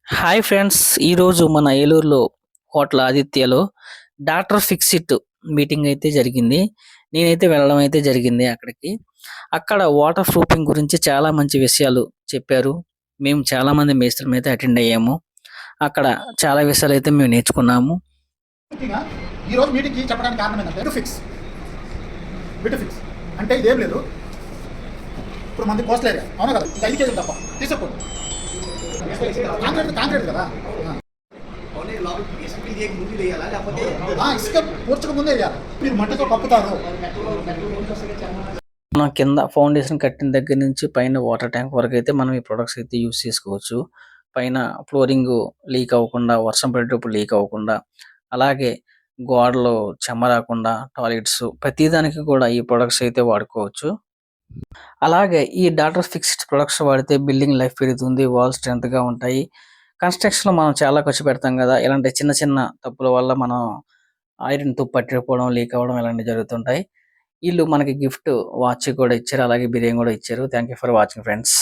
Hi friends. ఈరోజు మన ఏలూరులో హోటల్ ఆదిత్యలో డాక్టర్ ఫిక్సిట్ మీటింగ్ అయితే జరిగింది. నేనైతే వెళ్ళడం అయితే జరిగింది అక్కడికి. అక్కడ వాటర్ ప్రూఫింగ్ గురించి చాలా మంచి విషయాలు చెప్పారు. మేము చాలా మంది మేస్త్రులం అయితే అటెండ్ అయ్యాము. అక్కడ చాలా విషయాలు అయితే మేము నేర్చుకున్నాము. ముఖ్యంగా ఈరోజు మీటింగ్కి చెప్పడానికి కారణం ఏంటంటే బిట్ ఫిక్స్ అంటే ఇదేం లేదు. ఇప్పుడు మంది కోస్టల్ ఏరియా అవునా కదా, ఇంకా 5 కేజీలు తప్ప తీసుకోండి. కాంక్రీట్ కదా, ఇసుక పూడ్చక ముందే వేయాలి. మీరు మట్టితో కప్పుతారు. మనం కింద ఫౌండేషన్ కట్టిన దగ్గర నుంచి పైన వాటర్ ట్యాంక్ వరకు అయితే మనం ఈ ప్రొడక్ట్స్ అయితే యూస్ చేసుకోవచ్చు. పైన ఫ్లోరింగ్ లీక్ అవ్వకుండా, వర్షం పడేటప్పుడు లీక్ అవ్వకుండా, అలాగే గోడలు చెమ్మ రాకుండా, టాయిలెట్స్ ప్రతిదానికి కూడా ఈ ప్రొడక్ట్స్ అయితే వాడుకోవచ్చు. అలాగే ఈ డాక్టర్ ఫిక్స్డ్ ప్రొడక్ట్స్ వాడితే బిల్డింగ్ లైఫ్ పెరుగుతుంది, వాల్ స్ట్రెంత్ గా ఉంటాయి. కన్స్ట్రక్షన్ లో మనం చాలా ఖర్చు పెడతాం కదా, ఇలాంటి చిన్న చిన్న తప్పుల వల్ల మనం ఐరన్ తుప్పు పట్టిపోవడం, లీక్ అవ్వడం ఇలాంటివి జరుగుతుంటాయి. వీళ్ళు మనకి గిఫ్ట్ వాచ్ కూడా ఇచ్చారు, అలాగే బిర్యానీ కూడా ఇచ్చారు. Thank you for watching friends.